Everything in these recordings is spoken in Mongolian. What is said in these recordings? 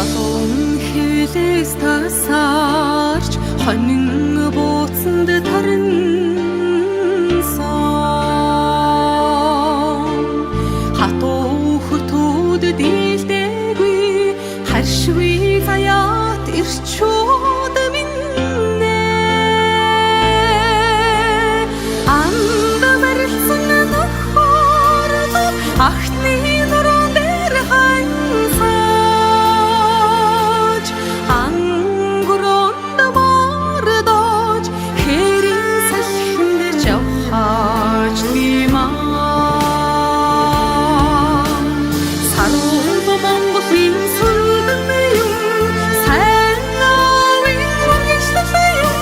Халуун хилээс тасарч хонин бууцанд тарансан хатуу хөтөөд дийлдэггүй харшгүй заяат ирчүүд минь анд барилсан нөхөрд ахны нуруу дээр ханьсаж ангуронд мордож хэрийн салхинд жавхаж димаа сарууд Монголын сүлдэн юм сайн авин хүргэжтэй юм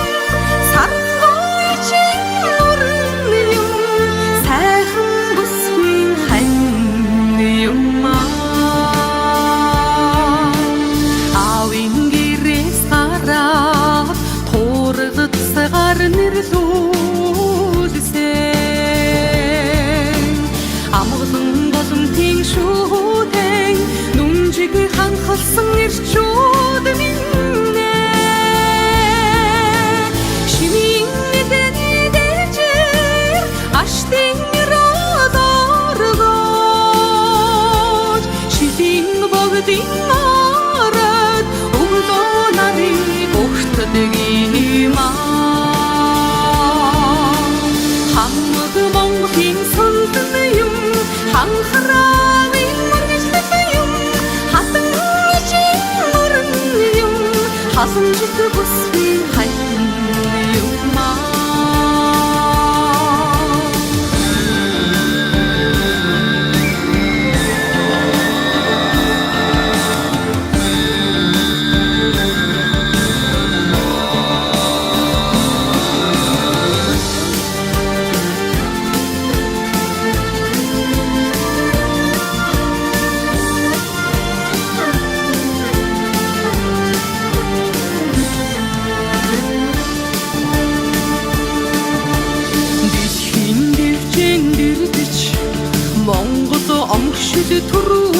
саргой чин өрн юм сайхан бүсгүй хань юм авин гэрээс гараад туургад сагаар нэрлүүлсэн амгалан болон тийм шүүдэн нүнжиг ханхалсан ирчүүд минь шимийн нэдэний дэжир аштын родоргож шидийн богдын ород өглөө нарыг өгтдөг юм хамаг Монголын сүлдэн юм ханхраавын мөргөжтэй юм хатан ичийн өрн юм халамжит бүсгүй хань юм Монгол омгшил төрөө